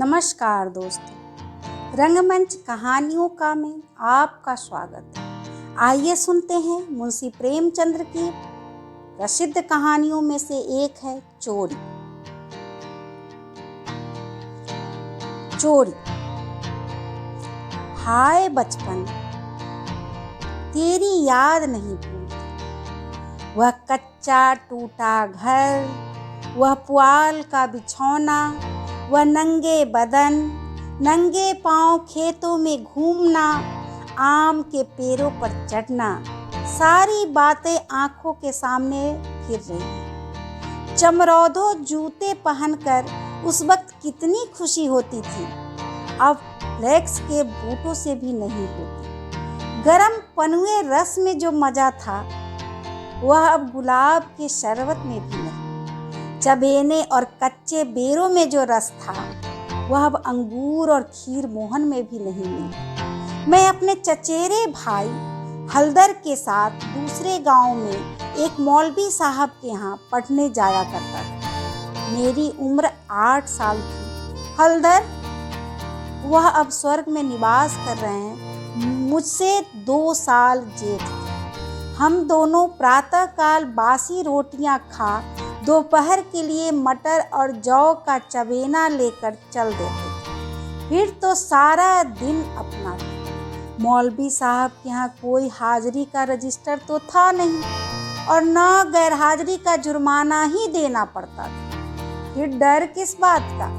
नमस्कार दोस्तों, रंगमंच कहानियों का में आपका स्वागत है। आइए सुनते हैं मुंशी प्रेमचंद्र की प्रसिद्ध कहानियों में से एक है चोरी। चोरी। हाय बचपन, तेरी याद नहीं भूलती। वह कच्चा टूटा घर, वह पुआल का बिछौना, वह नंगे बदन नंगे पांव खेतों में घूमना, आम के पेड़ों पर चढ़ना, सारी बातें आंखों के सामने फिर रही हैं। चमरौधो जूते पहनकर उस वक्त कितनी खुशी होती थी, अब फ्लेक्स के बूटों से भी नहीं होती। गरम पनुए रस में जो मजा था वह अब गुलाब के शरबत में भी नहीं। चबेने और कच्चे बेरों में जो रस था वह अब अंगूर और खीर मोहन में भी नहीं मिला। मैं अपने चचेरे भाई हलदर के साथ दूसरे गांव में एक मौलवी साहब के यहाँ पढ़ने जाया करता था। मेरी उम्र 8 साल थी। हलदर वह अब स्वर्ग में निवास कर रहे हैं, मुझसे 2 साल जेठ थे। हम दोनों प्रातःकाल बासी रोटियां खा दोपहर के लिए मटर और जौ का चबेना लेकर चल देते थे। फिर तो सारा दिन अपना था। मौलवी साहब के यहाँ कोई हाजिरी का रजिस्टर तो था नहीं और न गैर हाजिरी का जुर्माना ही देना पड़ता था। फिर डर किस बात का?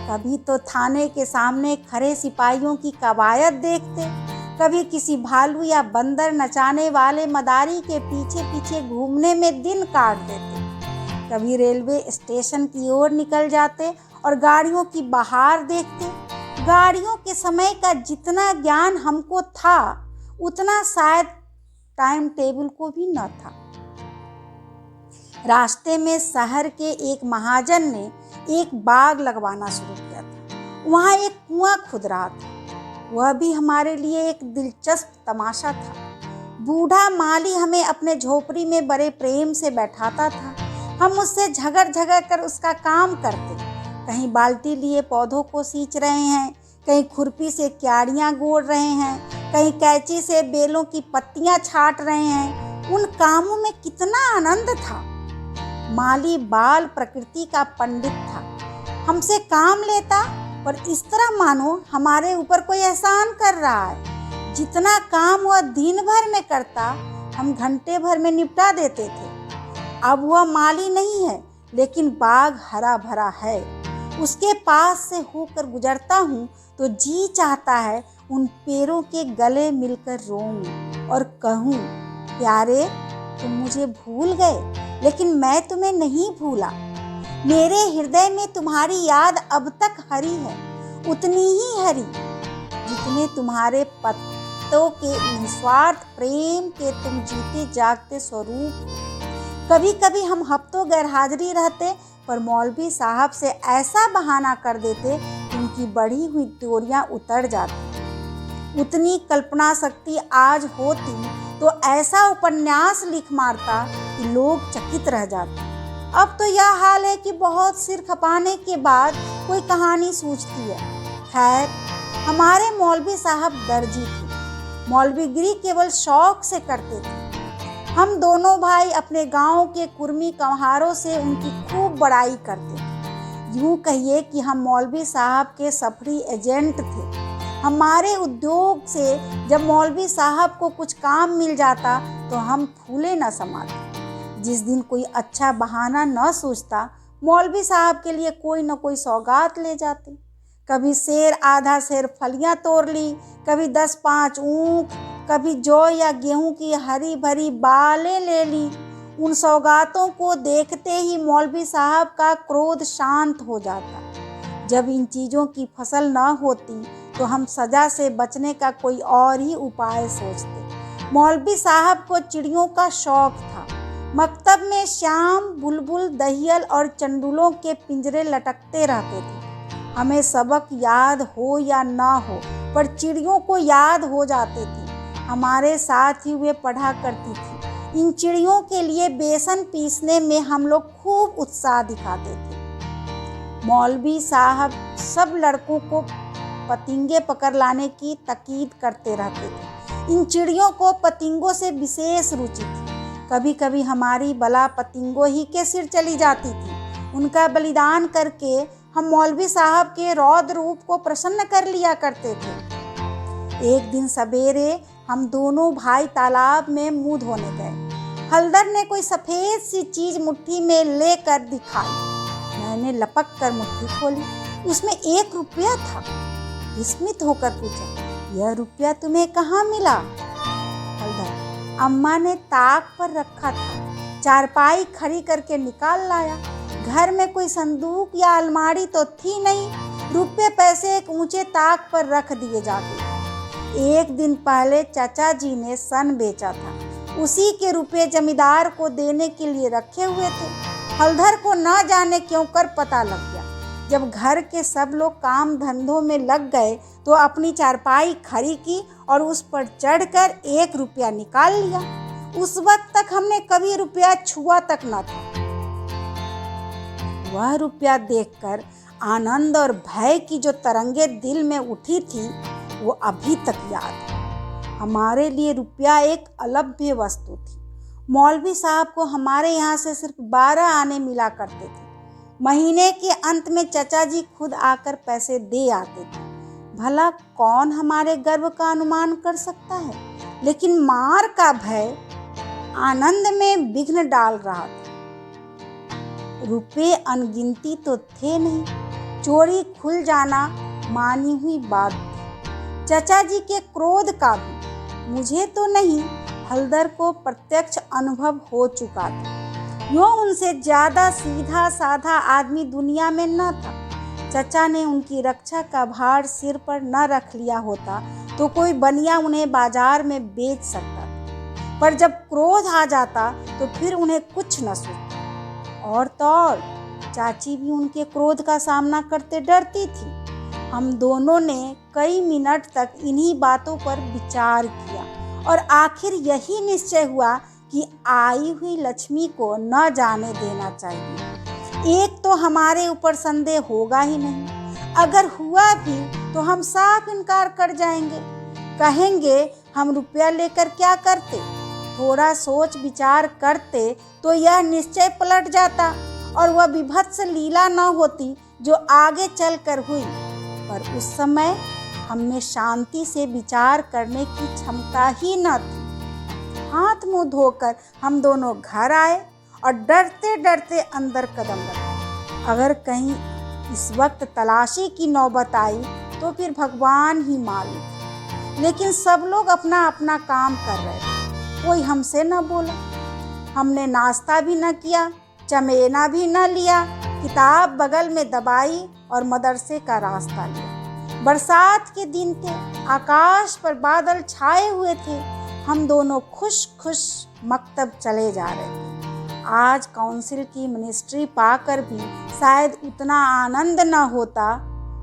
कभी तो थाने के सामने खड़े सिपाहियों की कवायद देखते, कभी किसी भालू या बंदर नचाने वाले मदारी के पीछे पीछे घूमने में दिन काट देते, कभी रेलवे स्टेशन की ओर निकल जाते और गाड़ियों की बहार देखते। गाड़ियों के समय का जितना ज्ञान हमको था उतना शायद टाइम टेबल को भी न था। रास्ते में शहर के एक महाजन ने एक बाग लगवाना शुरू किया था। वहाँ एक कुआं खुद रहा था। वह भी हमारे लिए एक दिलचस्प तमाशा था। बूढ़ा माली हमें अपने झोपड़ी में बड़े प्रेम से बैठाता था। हम उससे झगड़ कर उसका काम करते। कहीं बाल्टी लिए पौधों को सींच रहे हैं, कहीं खुरपी से क्यारियां गोड़ रहे हैं, कहीं कैंची से बेलों की पत्तियां छाट रहे हैं। उन कामों में कितना आनंद था। माली बाल प्रकृति का पंडित था। हमसे काम लेता और इस तरह मानो हमारे ऊपर कोई एहसान कर रहा है। जितना काम वह दिन भर में करता हम घंटे भर में निपटा देते थे। अब वह माली नहीं है, लेकिन बाग हरा भरा है। उसके पास से होकर गुजरता हूँ तो जी चाहता है उन पेड़ों के गले मिलकर रोऊं और कहूँ, प्यारे तुम मुझे भूल गए लेकिन मैं तुम्हें नहीं भूला। मेरे हृदय में तुम्हारी याद अब तक हरी है, उतनी ही हरी जितने तुम्हारे पत्तों के निस्वार्थ प्रेम के तुम जीते जागते स्वरूप। कभी कभी हम हफ्तों गैर हाजिरी रहते पर मौलवी साहब से ऐसा बहाना कर देते कि उनकी बढ़ी हुई त्योरियां उतर जाती। उतनी कल्पना शक्ति आज होती तो ऐसा उपन्यास लिख मारता कि लोग चकित रह जाते। अब तो यह हाल है कि बहुत सिर खपाने के बाद कोई कहानी सूझती है। खैर, हमारे मौलवी साहब दर्जी थे। मौलवीगिरी केवल शौक से करते थे। हम दोनों भाई अपने गांव के कुर्मी कम्हारों से उनकी खूब बड़ाई करते थे। यूँ कहिए कि हम मौलवी साहब के सफरी एजेंट थे। हमारे उद्योग से जब मौलवी साहब को कुछ काम मिल जाता तो हम फूले न समाते। जिस दिन कोई अच्छा बहाना न सूझता मौलवी साहब के लिए कोई न कोई सौगात ले जाते। कभी सेर आधा सेर फलियां तोड़ ली, कभी 10-5 ऊख, कभी जौ या गेहूं की हरी भरी बालें ले ली। उन सौगातों को देखते ही मौलवी साहब का क्रोध शांत हो जाता। जब इन चीज़ों की फसल न होती तो हम सजा से बचने का कोई और ही उपाय सोचते। मौलवी साहब को चिड़ियों का शौक था। मकतब में श्याम, बुलबुल, दहियल और चंडुलों के पिंजरे लटकते रहते थे। हमें सबक याद हो या ना हो पर चिड़ियों को याद हो जाते थे। हमारे साथ ही वे पढ़ा करती थी। इन चिड़ियों के लिए बेसन पीसने में हम लोग खूब उत्साह दिखाते थे। मौलवी साहब सब लड़कों को पतंगे पकड़ लाने की ताकीद करते रहते थे। इन चिड़ियों को पतंगों से विशेष रुचि थी। कभी कभी हमारी बला पतंगों ही के सिर चली जाती थी। उनका बलिदान करके हम मौलवी साहब के रौद्र रूप को प्रसन्न कर लिया करते थे। एक दिन सवेरे हम दोनों भाई तालाब में मुंह धोने गए। हलदर ने कोई सफ़ेद सी चीज़ मुट्ठी में लेकर दिखाई। मैंने लपक कर मुट्ठी खोली, उसमें 1 रुपया था। विस्मित होकर पूछा, यह रुपया तुम्हें कहाँ मिला? हलदर, अम्मा ने ताक पर रखा था, चारपाई खड़ी करके निकाल लाया। घर में कोई संदूक या अलमारी तो थी नहीं। रुपये पैसे एक ऊंचे ताक पर रख दिए जाते। एक दिन पहले चाचा जी ने सन बेचा था, उसी के रुपये जमींदार को देने के लिए रखे हुए थे। हलधर को न जाने क्यों कर पता लग गया। जब घर के सब लोग काम धंधों में लग गए तो अपनी चारपाई खड़ी की और उस पर चढ़कर 1 रुपया निकाल लिया। उस वक्त तक हमने कभी रुपया छुआ तक न था। वह रुपया देखकर आनंद और भय की जो तरंगे दिल में उठी थी वो अभी तक याद है। हमारे लिए रुपया एक अलभ्य वस्तु थी। मौलवी साहब को हमारे यहाँ से सिर्फ 12 आने मिला करते थे। महीने के अंत में चचा जी खुद आकर पैसे दे आते थे। भला कौन हमारे गर्व का अनुमान कर सकता है, लेकिन मार का भय आनंद में विघ्न डाल रहा था। रुपये अनगिनती तो थे नहीं, चोरी खुल जाना मानी हुई बात थी। चचा जी के क्रोध का भी मुझे तो नहीं, हलदर को प्रत्यक्ष अनुभव हो चुका था। यूँ उनसे ज़्यादा सीधा साधा आदमी दुनिया में न था। चचा ने उनकी रक्षा का भार सिर पर न रख लिया होता तो कोई बनिया उन्हें बाजार में बेच सकता था, पर जब क्रोध आ जाता तो फिर उन्हें कुछ न सूझता। और तो और चाची भी उनके क्रोध का सामना करते डरती थी। हम दोनों ने कई मिनट तक इन्हीं बातों पर विचार किया और आखिर यही निश्चय हुआ कि आई हुई लक्ष्मी को न जाने देना चाहिए। एक तो हमारे ऊपर संदेह होगा ही नहीं, अगर हुआ भी तो हम साफ इनकार कर जाएंगे। कहेंगे हम रुपया लेकर क्या करते। थोड़ा सोच विचार करते तो यह निश्चय पलट जाता और वह विभत्स लीला न होती जो आगे चलकर हुई। पर उस समय हम में शांति से विचार करने की क्षमता ही न थी। हाथ मुंह धोकर हम दोनों घर आए और डरते डरते अंदर कदम रखे। अगर कहीं इस वक्त तलाशी की नौबत आई तो फिर भगवान ही मालिक। लेकिन सब लोग अपना अपना काम कर रहे थे, कोई हमसे न बोला। हमने नाश्ता भी न किया, चमेना भी न लिया, किताब बगल में दबाई और मदरसे का रास्ता लिया। बरसात के दिन थे, आकाश पर बादल छाए हुए थे। हम दोनों खुश खुश मकतब चले जा रहे थे। आज काउंसिल की मिनिस्ट्री पाकर भी शायद उतना आनंद न होता।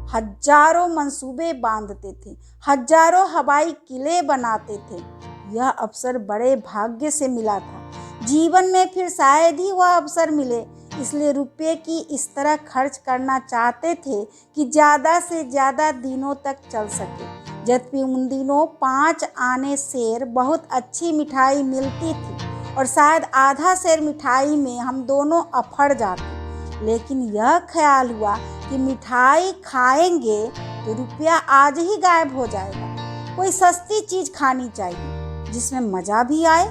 हजारों मंसूबे बांधते थे, हजारों हवाई किले बनाते थे। यह अवसर बड़े भाग्य से मिला था। जीवन में फिर शायद ही वह अवसर मिले, इसलिए रुपये की इस तरह खर्च करना चाहते थे कि ज़्यादा से ज़्यादा दिनों तक चल सके। जबकि उन दिनों 5 आने सेर बहुत अच्छी मिठाई मिलती थी और शायद आधा सेर मिठाई में हम दोनों अफड़ जाते। लेकिन यह ख्याल हुआ कि मिठाई खाएंगे तो रुपया आज ही गायब हो जाएगा। कोई सस्ती चीज़ खानी चाहिए जिसमें मज़ा भी आए,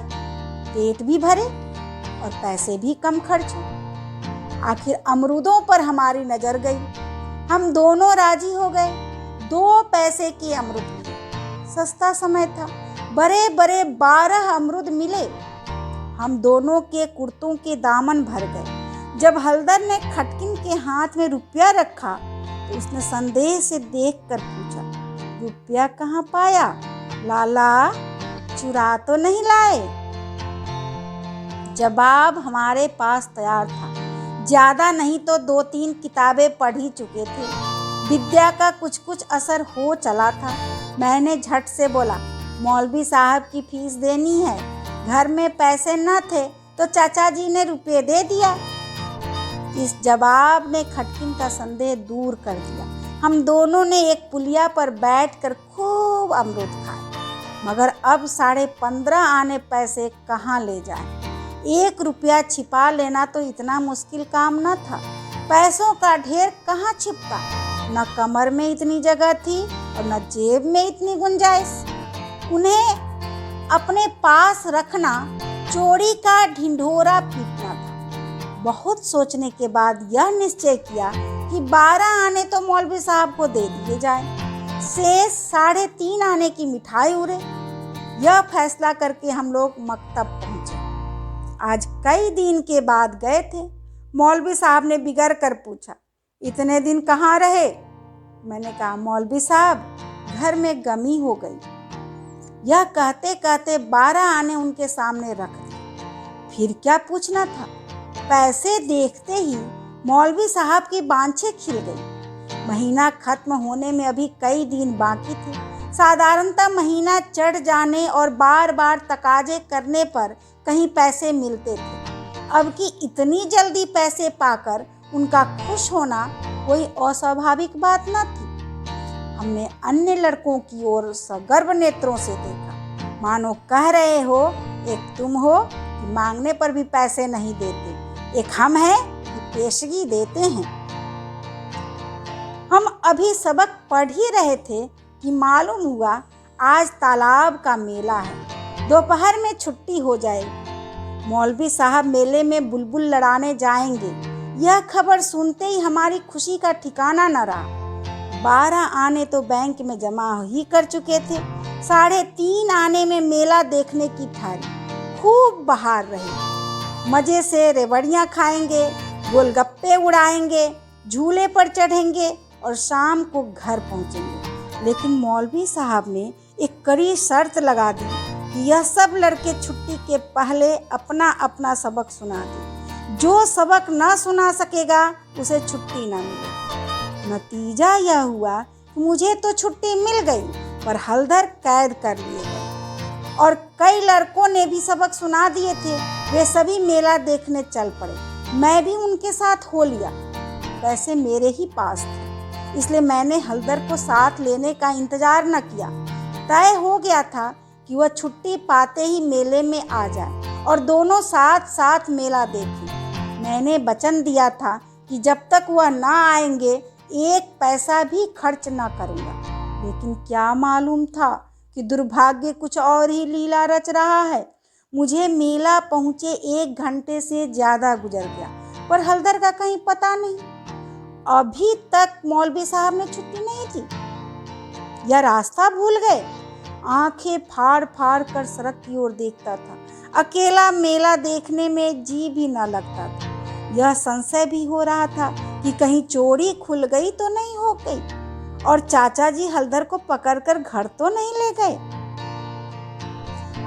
पेट भी भरे और पैसे भी कम खर्च हो। आखिर अमरूदों पर हमारी नज़र गई। हम दोनों राजी हो गए। 2 पैसे के अमरूद मिले। सस्ता समय था, बड़े बड़े 12 अमरूद मिले। हम दोनों के कुर्तों के दामन भर गए। जब हलदर ने खटकिन के हाथ में रुपया रखा तो उसने संदेह से देखकर पूछा, रुपया कहाँ पाया? लाला चुरा तो नहीं लाए? जवाब हमारे पास तैयार था। ज़्यादा नहीं तो 2-3 किताबें पढ़ ही चुके थे। विद्या का कुछ कुछ असर हो चला था। मैंने झट से बोला, मौलवी साहब की फीस देनी है। घर में पैसे न थे तो चाचा जी ने रुपये दे दिया। इस जवाब ने खटकिन का संदेह दूर कर दिया। हम दोनों ने एक पुलिया पर बैठकर खूब अमरूद खाए, मगर अब 15.5 आने पैसे कहाँ ले जाएं? 1 रुपया छिपा लेना तो इतना मुश्किल काम न था। पैसों का ढेर कहाँ छिपता? न कमर में इतनी जगह थी और न जेब में इतनी गुंजाइश। उन्हें अपने पास रखना चोरी का ढिंढोरा पीटना था। बहुत सोचने के बाद यह निश्चय किया कि 12 आने तो मौलवी साहब को दे दिए जाएं, शेष 3.5 आने की मिठाई उड़े। यह फैसला करके हम लोग मकतब पहुंचे। आज कई दिन के बाद गए थे। मौलवी साहब ने बिगड़ कर पूछा, इतने दिन कहाँ रहे? मैंने कहा, मौलवी साहब, घर में गमी हो गई। यह कहते कहते 12 आने उनके सामने रख दिए। फिर क्या पूछना था? पैसे देखते ही मौलवी साहब की बांछें खिल गई। महीना खत्म होने में अभी कई दिन बाकी थे। साधारणतः महीना चढ़ जाने और बार बार तकाजे करने पर कहीं पैसे मिलते थे। अब की इतनी जल्दी पैसे पाकर उनका खुश होना कोई अस्वाभाविक बात न थी। हमने अन्य लड़कों की ओर सगर्व नेत्रों से देखा, मानो कह रहे हो, एक तुम हो कि मांगने पर भी पैसे नहीं देते, एक हम हैं कि पेशगी देते हैं। हम अभी सबक पढ़ ही रहे थे कि मालूम हुआ आज तालाब का मेला है, दोपहर में छुट्टी हो जाएगी। मौलवी साहब मेले में बुलबुल लड़ाने जाएंगे। यह खबर सुनते ही हमारी खुशी का ठिकाना न रहा। 12 आने तो बैंक में जमा ही कर चुके थे। 3.5 आने में मेला देखने की ठानी। खूब बाहर रहे, मज़े से रेवड़ियाँ खाएंगे, गोलगप्पे उड़ाएंगे, झूले पर चढ़ेंगे और शाम को घर पहुँचेंगे। लेकिन मौलवी साहब ने एक कड़ी शर्त लगा दी कि यह सब लड़के छुट्टी के पहले अपना अपना सबक सुना दें। जो सबक न सुना सकेगा उसे छुट्टी न मिलेगी। नतीजा यह हुआ कि मुझे तो छुट्टी मिल गई, पर हलधर कैद कर लिए गए। और कई लड़कों ने भी सबक सुना दिए थे। वे सभी मेला देखने चल पड़े। मैं भी उनके साथ हो लिया। पैसे मेरे ही पास थे, इसलिए मैंने हलधर को साथ लेने का इंतजार न किया। तय हो गया था कि वह छुट्टी पाते ही मेले में आ जाए और दोनों साथ साथ मेला देखें। मैंने वचन दिया था कि जब तक वह ना आएंगे 1 पैसा भी खर्च न करूँगा। लेकिन क्या मालूम था कि दुर्भाग्य कुछ और ही लीला रच रहा है। मुझे मेला पहुँचे 1 घंटे से ज़्यादा गुजर गया, पर हलधर का कहीं पता नहीं। अभी तक मौलवी साहब ने छुट्टी नहीं दी या रास्ता भूल गए। आंखें फाड़ फाड़ कर सड़क की ओर देखता था। अकेला मेला देखने में जी भी न लगता था। यह संशय भी हो रहा था कि कहीं चोरी खुल गई तो नहीं हो गई और चाचा जी हलधर को पकड़कर घर तो नहीं ले गए।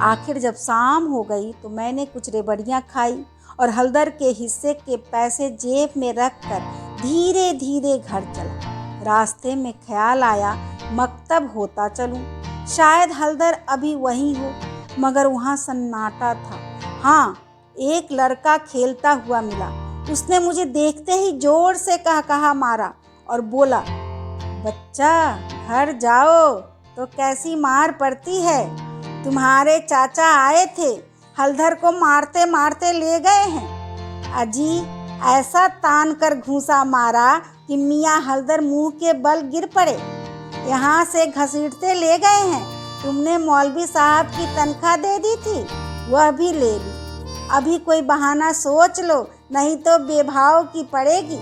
आखिर जब शाम हो गई तो मैंने कुछ रेवड़ियाँ खाई और हलधर के हिस्से के पैसे जेब में रखकर धीरे धीरे घर चला। रास्ते में ख्याल आया मकतब होता चलूं। शायद हलधर अभी वहीं हो, मगर वहाँ सन्नाटा था। हाँ, एक लड़का खेलता हुआ मिला। उसने मुझे देखते ही जोर से कहा मारा और बोला, बच्चा घर जाओ तो कैसी मार पड़ती है। तुम्हारे चाचा आए थे, हलधर को मारते मारते ले गए हैं। अजी ऐसा तान कर घूंसा मारा कि मियाँ हलधर मुंह के बल गिर पड़े। यहाँ से घसीटते ले गए हैं। तुमने मौलवी साहब की तनख्वाह दे दी थी, वह भी ले ली। अभी कोई बहाना सोच लो, नहीं तो बेभाव की पड़ेगी।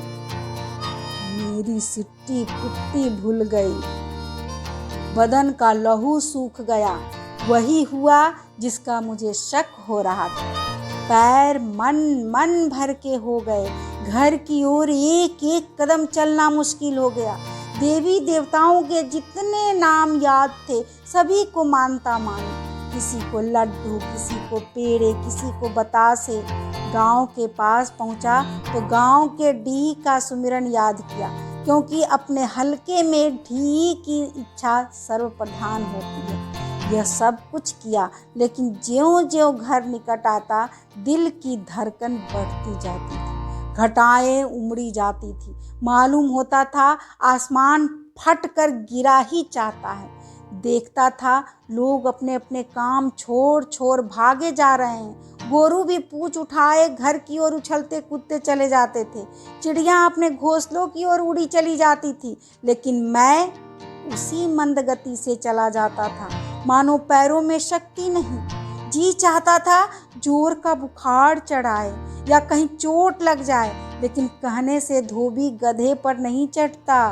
मेरी सिट्टी पुट्टी भूल गई, बदन का लहू सूख गया। वही हुआ जिसका मुझे शक हो रहा था। पैर मन भर के हो गए। घर की ओर एक एक कदम चलना मुश्किल हो गया। देवी देवताओं के जितने नाम याद थे सभी को मानता मानी। किसी को लड्डू, किसी को पेड़े, किसी को बतासे। गांव के पास पहुंचा तो गांव के डी का सुमिरन याद किया, क्योंकि अपने हलके में ढी की इच्छा सर्वप्रधान होती है। यह सब कुछ किया, लेकिन ज्यों-ज्यों घर निकट आता दिल की धड़कन बढ़ती जाती थी। घटाएं उमड़ी जाती थी। मालूम होता था आसमान फट कर गिरा ही चाहता है। देखता था लोग अपने अपने काम छोड़ छोड़ भागे जा रहे हैं। गोरू भी पूंछ उठाए घर की ओर उछलते कूदते चले जाते थे। चिड़ियाँ अपने घोंसलों की ओर उड़ी चली जाती थी, लेकिन मैं उसी मंद गति से चला जाता था, मानो पैरों में शक्ति नहीं। जी चाहता था जोर का बुखार चढ़ाए या कहीं चोट लग जाए, लेकिन कहने से धोबी गधे पर नहीं चढ़ता,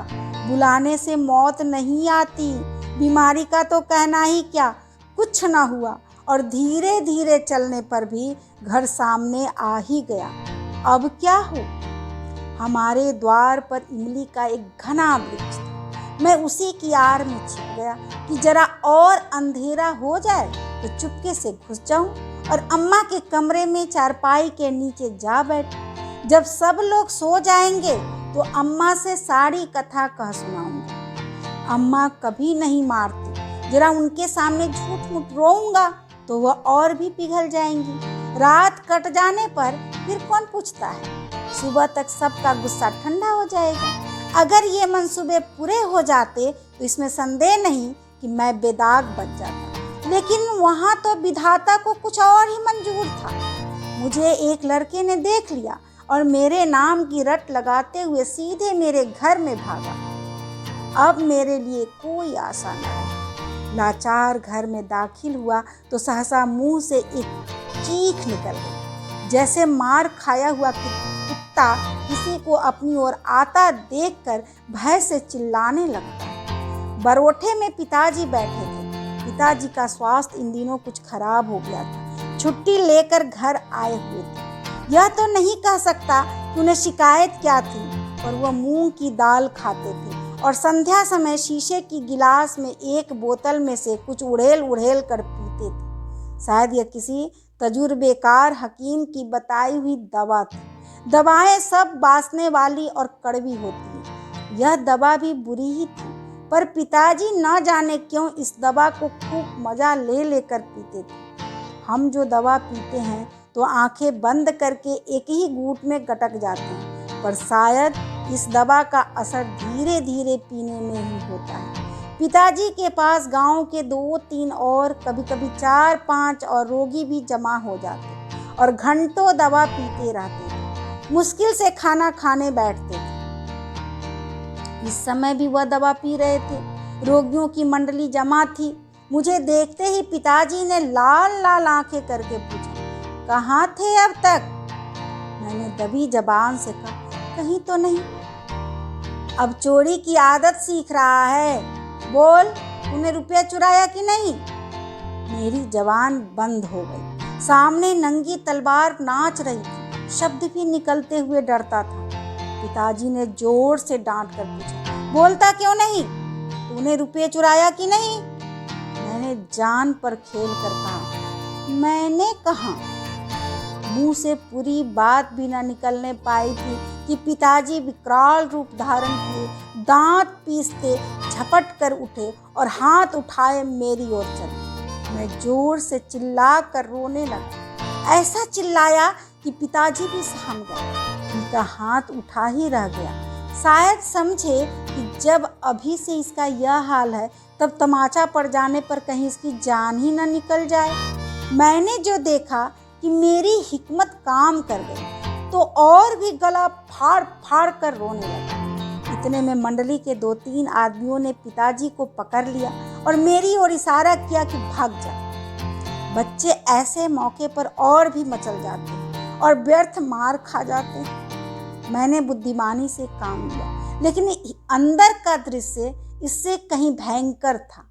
बुलाने से मौत नहीं आती। बीमारी का तो कहना ही क्या, कुछ ना हुआ और धीरे धीरे चलने पर भी घर सामने आ ही गया। अब क्या हो? हमारे द्वार पर इमली का एक घना वृक्ष था। मैं उसी की आड़ में छिप गया कि जरा और अंधेरा हो जाए तो चुपके से घुस जाऊं और अम्मा के कमरे में चारपाई के नीचे जा बैठ। जब सब लोग सो जाएंगे तो अम्मा से सारी कथा कह सुनाऊंगा। अम्मा कभी नहीं मारती, जरा उनके सामने झूठ मूठ रोऊंगा तो वह और भी पिघल जाएंगी। रात कट जाने पर फिर कौन पूछता है, सुबह तक सबका गुस्सा ठंडा हो जाएगा। अगर ये मंसूबे पूरे हो जाते तो इसमें संदेह नहीं कि मैं बेदाग बच जाता, लेकिन वहाँ तो विधाता को कुछ और ही मंजूर था। मुझे एक लड़के ने देख लिया और मेरे नाम की रट लगाते हुए सीधे मेरे घर में भागा। अब मेरे लिए कोई आशा न रही। लाचार घर में दाखिल हुआ तो सहसा मुंह से एक चीख निकल गई, जैसे मार खाया हुआ कुत्ता किसी को अपनी ओर आता देखकर भय से चिल्लाने लगता है। बरोठे में पिताजी बैठे थे। पिताजी का स्वास्थ्य इन दिनों कुछ खराब हो गया था। छुट्टी लेकर घर आए हुए थे। यह तो नहीं कह सकता कि उन्हें शिकायत क्या थी, पर वह मूंग की दाल खाते थे और संध्या समय शीशे की गिलास में एक बोतल में से कुछ उड़ेल उड़ेल कर पीते थे। शायद यह किसी तजुर्बेकार हकीम की बताई हुई दवा थी। दवाएं सब बासने वाली और कड़वी होती हैं। यह दवा भी बुरी ही थी, पर पिताजी न जाने क्यों इस दवा को खूब मजा ले लेकर पीते थे। हम जो दवा पीते हैं तो आंखें बंद करके एक ही घूंट में गटक जाते हैं, पर शायद इस दवा का असर धीरे धीरे पीने में ही होता है। पिताजी के पास गांव के 2-3 और कभी कभी 4-5 और रोगी भी जमा हो जाते और घंटों दवा पीते रहते थे। मुश्किल से खाना खाने बैठते थे। इस समय भी वह दवा पी रहे थे। रोगियों की मंडली जमा थी। मुझे देखते ही पिताजी ने लाल लाल आंखें करके पूछा, कहाँ थे अब तक? मैंने दबी जबान से कहा, कहीं तो नहीं। अब चोरी की आदत सीख रहा है। बोल, तूने रुपया चुराया कि नहीं? मेरी जबान बंद हो गई। सामने नंगी तलवार नाच रही थी। शब्द भी निकलते हुए डरता था। पिताजी ने जोर से डांट कर पूछा, बोलता क्यों नहीं? तूने रुपये चुराया कि नहीं? मैंने जान पर खेल कर कहा, मैंने कहा। मुंह से पूरी बात भी न निकलने पाई थी कि पिताजी विकराल रूप धारण किए, दांत पीसते झपट कर उठे और हाथ उठाए मेरी ओर चले। मैं जोर से चिल्ला कर रोने लगा। ऐसा चिल्लाया कि पिताजी भी सहम गए। उनका हाथ उठा ही रह गया। शायद समझे कि जब अभी से इसका यह हाल है, तब तमाचा पड़ जाने पर कहीं इसकी जान ही न निकल जाए। मैंने जो देखा कि मेरी हिकमत काम कर गई तो और भी गला फाड़ फाड़ कर रोने लगा। इतने में मंडली के 2-3 आदमियों ने पिताजी को पकड़ लिया और मेरी ओर इशारा किया कि भाग जा। बच्चे ऐसे मौके पर और भी मचल जाते हैं और व्यर्थ मार खा जाते हैं। मैंने बुद्धिमानी से काम लिया, लेकिन अंदर का दृश्य इससे कहीं भयंकर था।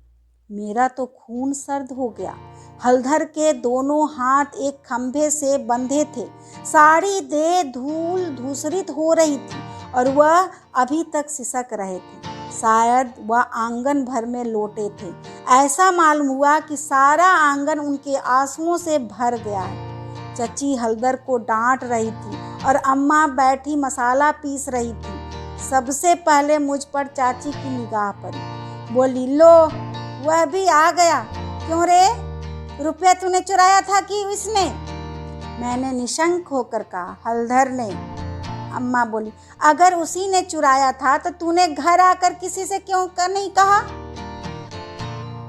मेरा तो खून सर्द हो गया। हलधर के दोनों हाथ एक खंभे से बंधे थे। सारी देह धूल धूसरित हो रही थी और वह अभी तक सिसक रहे थे। शायद वह आंगन भर में लोटे थे। ऐसा मालूम हुआ कि सारा आंगन उनके आंसुओं से भर गया है। चची हलधर को डांट रही थी और अम्मा बैठी मसाला पीस रही थी। सबसे पहले मुझ पर चाची की निगाह पड़ी। बोली, लो वह भी आ गया। क्यों रे, रुपया तूने चुराया था कि इसने? मैंने निशंक होकर कहा, हलधर ने। अम्मा बोली, अगर उसी ने चुराया था तो तूने घर आकर किसी से क्यों नहीं कहा?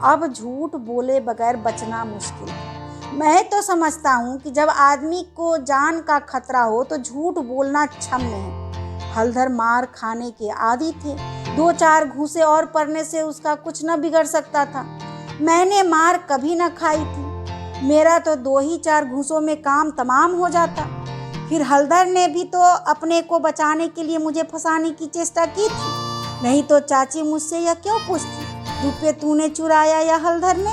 अब झूठ बोले बगैर बचना मुश्किल है। मैं तो समझता हूँ कि जब आदमी को जान का खतरा हो तो झूठ बोलना क्षम्य है। हलधर मार खाने के आदी थे। 2-4 घूंसे और पड़ने से उसका कुछ न बिगड़ सकता था। मैंने मार कभी न खाई थी। मेरा तो 2 ही 4 घूंसों में काम तमाम हो जाता। फिर हलधर ने भी तो अपने को बचाने के लिए मुझे फंसाने की चेष्टा की थी। नहीं तो चाची मुझसे यह क्यों पूछती, रुपये तूने चुराया या हलधर ने?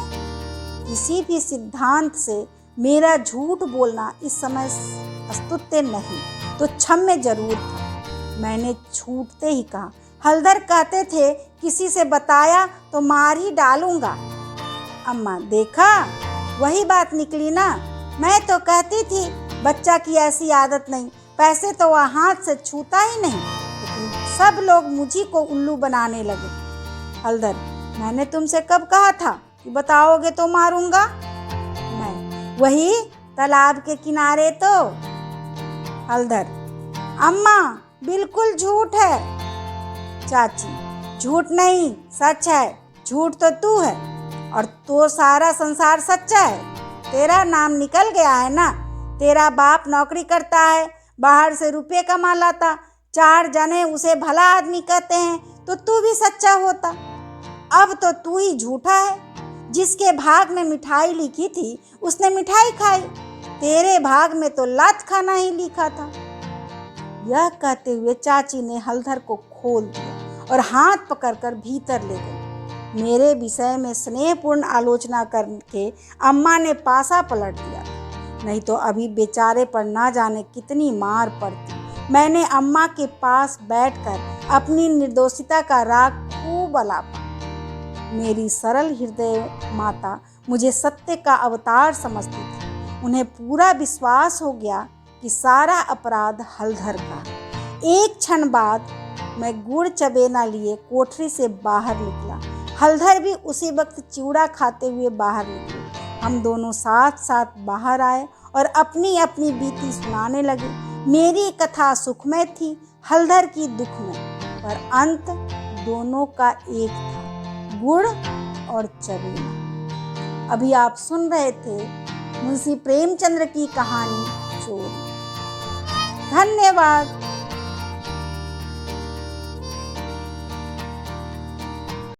किसी भी सिद्धांत से मेरा झूठ बोलना इस समय स्तुत्य नहीं तो क्षम्य जरूर था। मैंने छूटते ही कहा, हलधर कहते थे किसी से बताया तो मार ही डालूंगा। अम्मा, देखा वही बात निकली ना। मैं तो कहती थी बच्चा की ऐसी आदत नहीं, पैसे तो वह हाथ से छूता ही नहीं, लेकिन सब लोग मुझी को उल्लू बनाने लगे। हलधर, मैंने तुमसे कब कहा था कि बताओगे तो मारूंगा? मैं, वही तालाब के किनारे तो। हलधर, अम्मा बिल्कुल झूठ है। चाची, झूठ नहीं सच है। झूठ तो तू है और तो सारा संसार सच्चा है। तेरा नाम निकल गया है ना। तेरा बाप नौकरी करता है, बाहर से रुपये कमा लाता, 4 जने उसे भला आदमी कहते हैं, तो तू भी सच्चा होता। अब तो तू ही झूठा है। जिसके भाग में मिठाई लिखी थी उसने मिठाई खाई, तेरे भाग में तो लात खाना ही लिखा था। यह कहते हुए चाची ने हलधर को खोल दिया और हाथ पकड़कर भीतर ले गई। मेरे विषय में स्नेहपूर्ण आलोचना करके अम्मा ने पासा पलट दिया, नहीं तो अभी बेचारे पर ना जाने कितनी मार पड़ती। मैंने अम्मा के पास बैठकर अपनी निर्दोषिता का राग खूब अलापा। मेरी सरल हृदय माता मुझे सत्य का अवतार समझती थी। उन्हें पूरा विश्वास हो गया कि सारा अपराध हलधर का। एक क्षण बाद मैं गुड़ चबेना लिए कोठरी से बाहर निकला। हलधर भी उसी वक्त चिवड़ा खाते हुए बाहर निकले। हम दोनों साथ साथ बाहर आए और अपनी अपनी बीती सुनाने लगे। मेरी कथा सुखमय थी, हलधर की दुखमय, पर अंत दोनों का एक था, गुड़ और चबेना। अभी आप सुन रहे थे मुंशी प्रेमचंद्र की कहानी चोरी। धन्यवाद।